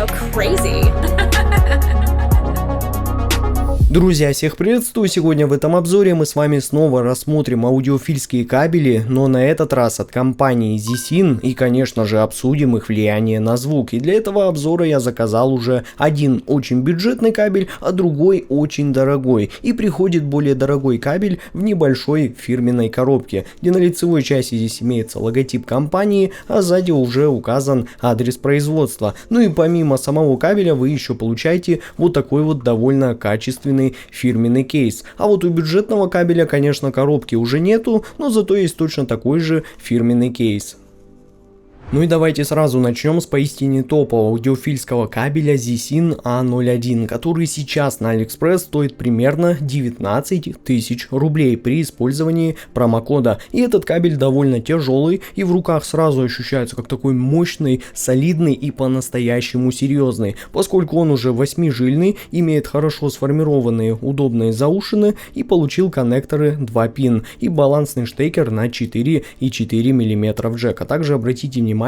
go crazy. Друзья, всех приветствую! Сегодня в этом обзоре мы с вами снова рассмотрим аудиофильские кабели, но на этот раз от компании ZSIN и, конечно же, обсудим их влияние на звук. И для этого обзора я заказал уже один очень бюджетный кабель, а другой очень дорогой. И приходит более дорогой кабель в небольшой фирменной коробке, где на лицевой части здесь имеется логотип компании, а сзади уже указан адрес производства. Ну и помимо самого кабеля вы еще получаете вот такой вот довольно качественный фирменный кейс. А вот у бюджетного кабеля, конечно, коробки уже нету, но зато есть точно такой же фирменный кейс. Ну и давайте сразу начнем с поистине топового аудиофильского кабеля ZSIN A01, который сейчас на AliExpress стоит примерно 19 тысяч рублей при использовании промокода. И этот кабель довольно тяжелый и в руках сразу ощущается как такой мощный, солидный и по-настоящему серьезный, поскольку он уже 8-жильный, имеет хорошо сформированные удобные заушины и получил коннекторы 2 пин и балансный штекер на 4,4 мм джек. А также обратите внимание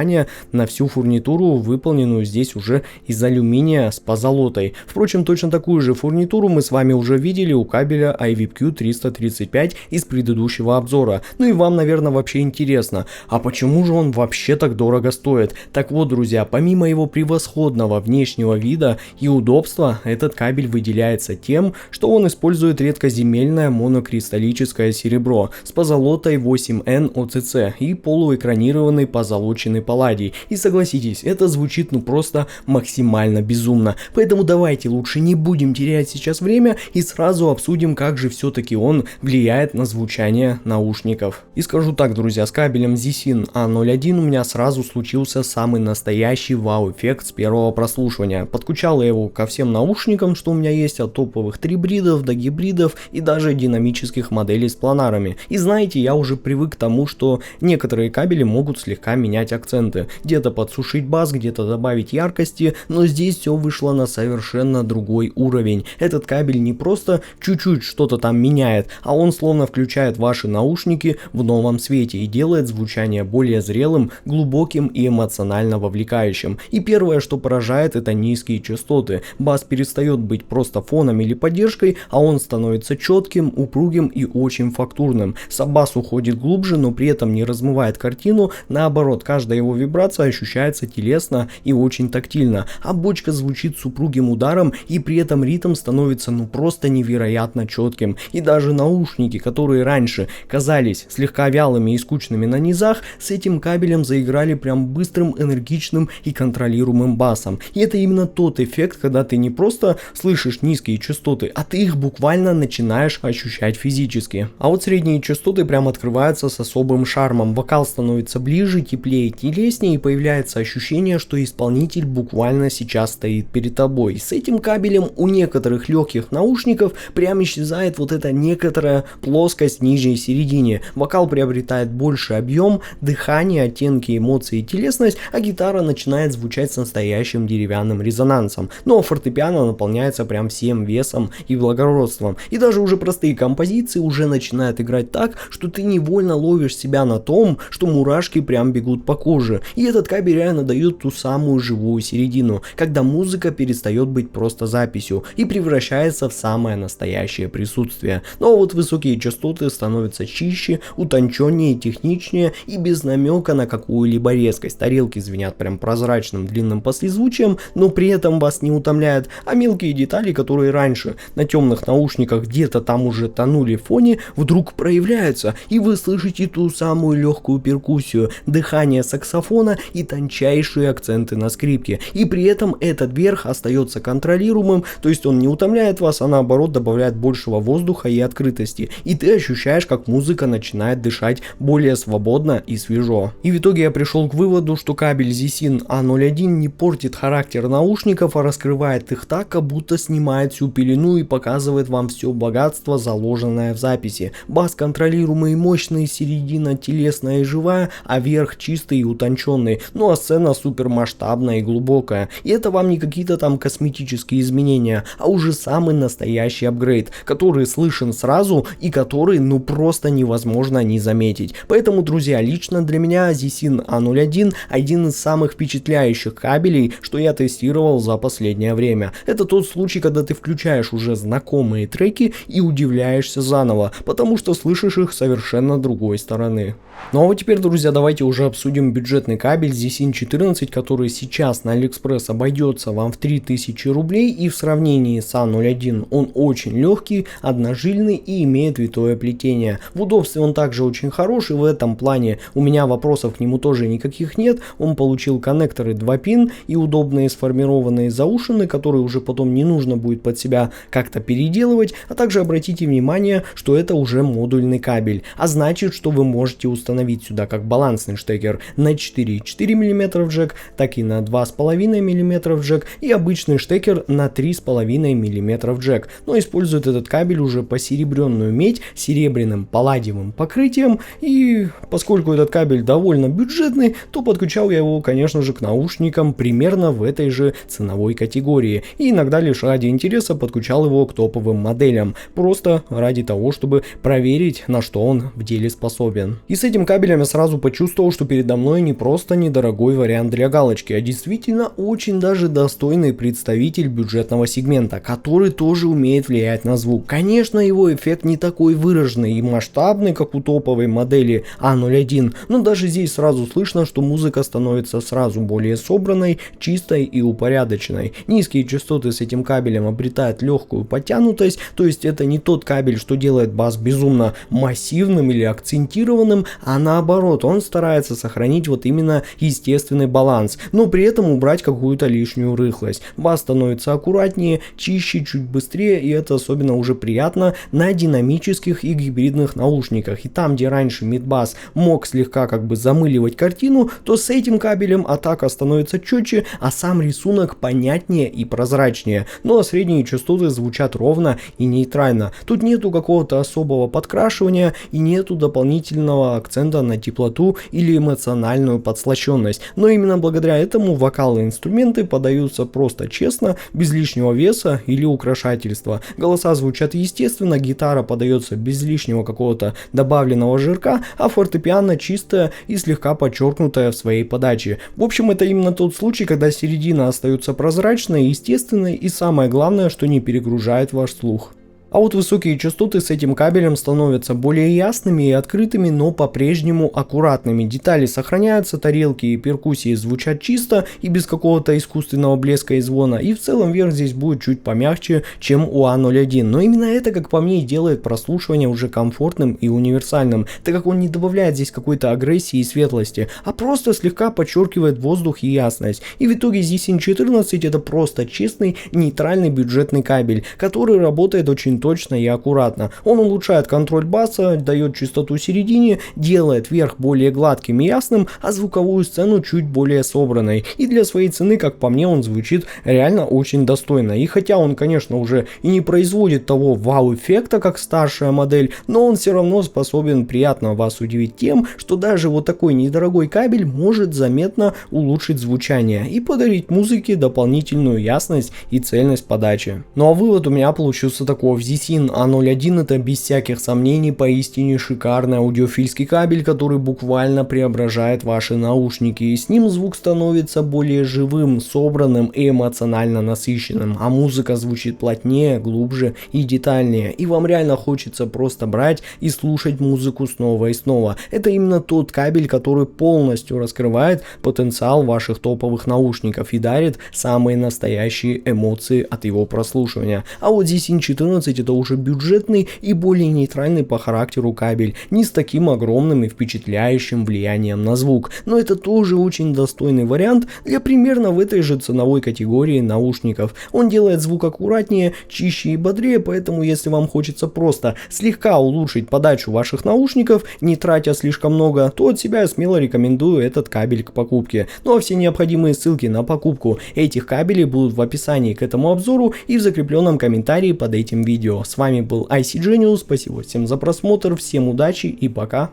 на всю фурнитуру, выполненную здесь уже из алюминия с позолотой. Впрочем, точно такую же фурнитуру мы с вами уже видели у кабеля IVIP-Q335 из предыдущего обзора. Ну и вам, наверное, вообще интересно, а почему же он вообще так дорого стоит? Так вот, друзья, помимо его превосходного внешнего вида и удобства, этот кабель выделяется тем, что он использует редкоземельное монокристаллическое серебро с позолотой 8N OCC и полуэкранированный позолоченный палладий. И согласитесь, это звучит ну просто максимально безумно. Поэтому давайте лучше не будем терять сейчас время и сразу обсудим, как же все-таки он влияет на звучание наушников. И скажу так, друзья, с кабелем ZSIN A01 у меня сразу случился самый настоящий вау-эффект с первого прослушивания. Подключал я его ко всем наушникам, что у меня есть, от топовых трибридов до гибридов и даже динамических моделей с планарами. И знаете, я уже привык к тому, что некоторые кабели могут слегка менять акценты. Где-то подсушить бас, где-то добавить яркости, но здесь все вышло на совершенно другой уровень. Этот кабель не просто чуть-чуть что-то там меняет, а он словно включает ваши наушники в новом свете и делает звучание более зрелым, глубоким и эмоционально вовлекающим. И первое, что поражает, это низкие частоты. Бас перестает быть просто фоном или поддержкой, а он становится четким, упругим и очень фактурным. Бас уходит глубже, но при этом не размывает картину, наоборот, каждая его вибрация ощущается телесно и очень тактильно, а бочка звучит с упругим ударом, и при этом ритм становится ну просто невероятно четким. И даже наушники, которые раньше казались слегка вялыми и скучными на низах, с этим кабелем заиграли прям быстрым, энергичным и контролируемым басом. И это именно тот эффект, когда ты не просто слышишь низкие частоты, а ты их буквально начинаешь ощущать физически. А вот средние частоты прям открываются с особым шармом, вокал становится ближе, теплее, телеснее, и появляется ощущение, что исполнитель буквально сейчас стоит перед тобой. С этим кабелем у некоторых легких наушников прям исчезает вот эта некоторая плоскость в нижней середине. Вокал приобретает больше объем, дыхание, оттенки, эмоции и телесность, а гитара начинает звучать с настоящим деревянным резонансом. Но фортепиано наполняется прям всем весом и благородством. И даже уже простые композиции уже начинают играть так, что ты невольно ловишь себя на том, что мурашки прям бегут по коже. И этот кабель реально дает ту самую живую середину, когда музыка перестает быть просто записью и превращается в самое настоящее присутствие. Но вот высокие частоты становятся чище, утонченнее, техничнее и без намека на какую-либо резкость. Тарелки звенят прям прозрачным длинным послезвучием, но при этом вас не утомляет, а мелкие детали, которые раньше на темных наушниках где-то там уже тонули в фоне, вдруг проявляются, и вы слышите ту самую легкую перкуссию, дыхание саксофона и тончайшие акценты на скрипке. И при этом этот верх остается контролируемым, то есть он не утомляет вас, а наоборот добавляет большего воздуха и открытости. И ты ощущаешь, как музыка начинает дышать более свободно и свежо. И в итоге я пришел к выводу, что кабель ZSIN A01 не портит характер наушников, а раскрывает их так, как будто снимает всю пелену и показывает вам все богатство, заложенное в записи. Бас контролируемый и мощный, середина телесная и живая, а верх чистый и утонченный, ну а сцена супер масштабная и глубокая. И это вам не какие-то там косметические изменения, а уже самый настоящий апгрейд, который слышен сразу и который ну просто невозможно не заметить. Поэтому, друзья, лично для меня ZSYN A01 один из самых впечатляющих кабелей, что я тестировал за последнее время. Это тот случай, когда ты включаешь уже знакомые треки и удивляешься заново, потому что слышишь их совершенно другой стороны. Ну а вот теперь, друзья, давайте уже обсудим бюджетный кабель ZSYN 14, который сейчас на AliExpress обойдется вам в 3000 рублей, и в сравнении с A01 он очень легкий, одножильный и имеет витое плетение. В удобстве он также очень хороший, в этом плане у меня вопросов к нему тоже никаких нет. Он получил коннекторы 2-пин и удобные сформированные заушины, которые уже потом не нужно будет под себя как-то переделывать, а также обратите внимание, что это уже модульный кабель, а значит, что вы можете установить сюда как балансный штекер на 4,4 мм джек, так и на 2,5 мм джек и обычный штекер на 3,5 мм джек, но использует этот кабель уже посеребренную медь с серебряным палладиевым покрытием, и поскольку этот кабель довольно бюджетный, то подключал я его, конечно же, к наушникам примерно в этой же ценовой категории, и иногда лишь ради интереса подключал его к топовым моделям, просто ради того, чтобы проверить, на что он в деле способен. И с этим кабелем я сразу почувствовал, что передо мной не просто недорогой вариант для галочки, а действительно очень даже достойный представитель бюджетного сегмента, который тоже умеет влиять на звук. Конечно, его эффект не такой выраженный и масштабный, как у топовой модели A01, но даже здесь сразу слышно, что музыка становится сразу более собранной, чистой и упорядоченной. Низкие частоты с этим кабелем обретают легкую подтянутость, то есть это не тот кабель, что делает бас безумно массивным или акцентированным, а наоборот, он старается сохранить вот именно естественный баланс, но при этом убрать какую-то лишнюю рыхлость. Бас становится аккуратнее, чище, чуть быстрее, и это особенно уже приятно на динамических и гибридных наушниках. И там, где раньше мидбас мог слегка как бы замыливать картину, то с этим кабелем атака становится четче, а сам рисунок понятнее и прозрачнее. Ну а средние частоты звучат ровно и нейтрально. Тут нету какого-то особого подкрашивания и нету дополнительного акцента на теплоту или эмоциональную подслащенность. Но именно благодаря этому вокалы и инструменты подаются просто честно, без лишнего веса или украшательства. Голоса звучат естественно, гитара подается без лишнего какого-то добавленного жирка, а фортепиано чистая и слегка подчеркнутая в своей подаче. В общем, это именно тот случай, когда середина остается прозрачной, естественной и самое главное, что не перегружает ваш слух. А вот высокие частоты с этим кабелем становятся более ясными и открытыми, но по-прежнему аккуратными. Детали сохраняются, тарелки и перкуссии звучат чисто и без какого-то искусственного блеска и звона. И в целом верх здесь будет чуть помягче, чем у A01. Но именно это, как по мне, и делает прослушивание уже комфортным и универсальным, так как он не добавляет здесь какой-то агрессии и светлости, а просто слегка подчеркивает воздух и ясность. И в итоге ZSYN 14 это просто честный, нейтральный бюджетный кабель, который работает очень точно и аккуратно. Он улучшает контроль баса, дает чистоту середине, делает верх более гладким и ясным, а звуковую сцену чуть более собранной. И для своей цены, как по мне, он звучит реально очень достойно. И хотя он, конечно, уже и не производит того вау-эффекта, как старшая модель, но он все равно способен приятно вас удивить тем, что даже вот такой недорогой кабель может заметно улучшить звучание и подарить музыке дополнительную ясность и цельность подачи. Ну а вывод у меня получился такой: ZSYN A01 это без всяких сомнений поистине шикарный аудиофильский кабель, который буквально преображает ваши наушники, и с ним звук становится более живым, собранным и эмоционально насыщенным, а музыка звучит плотнее, глубже и детальнее, и вам реально хочется просто брать и слушать музыку снова и снова. Это именно тот кабель, который полностью раскрывает потенциал ваших топовых наушников и дарит самые настоящие эмоции от его прослушивания. А вот ZSYN 14 это уже бюджетный и более нейтральный по характеру кабель, не с таким огромным и впечатляющим влиянием на звук, но это тоже очень достойный вариант для примерно в этой же ценовой категории наушников. Он делает звук аккуратнее, чище и бодрее, поэтому если вам хочется просто слегка улучшить подачу ваших наушников, не тратя слишком много, то от себя я смело рекомендую этот кабель к покупке. Ну а все необходимые ссылки на покупку этих кабелей будут в описании к этому обзору и в закрепленном комментарии под этим видео. С вами был IC Genius, спасибо всем за просмотр, всем удачи и пока.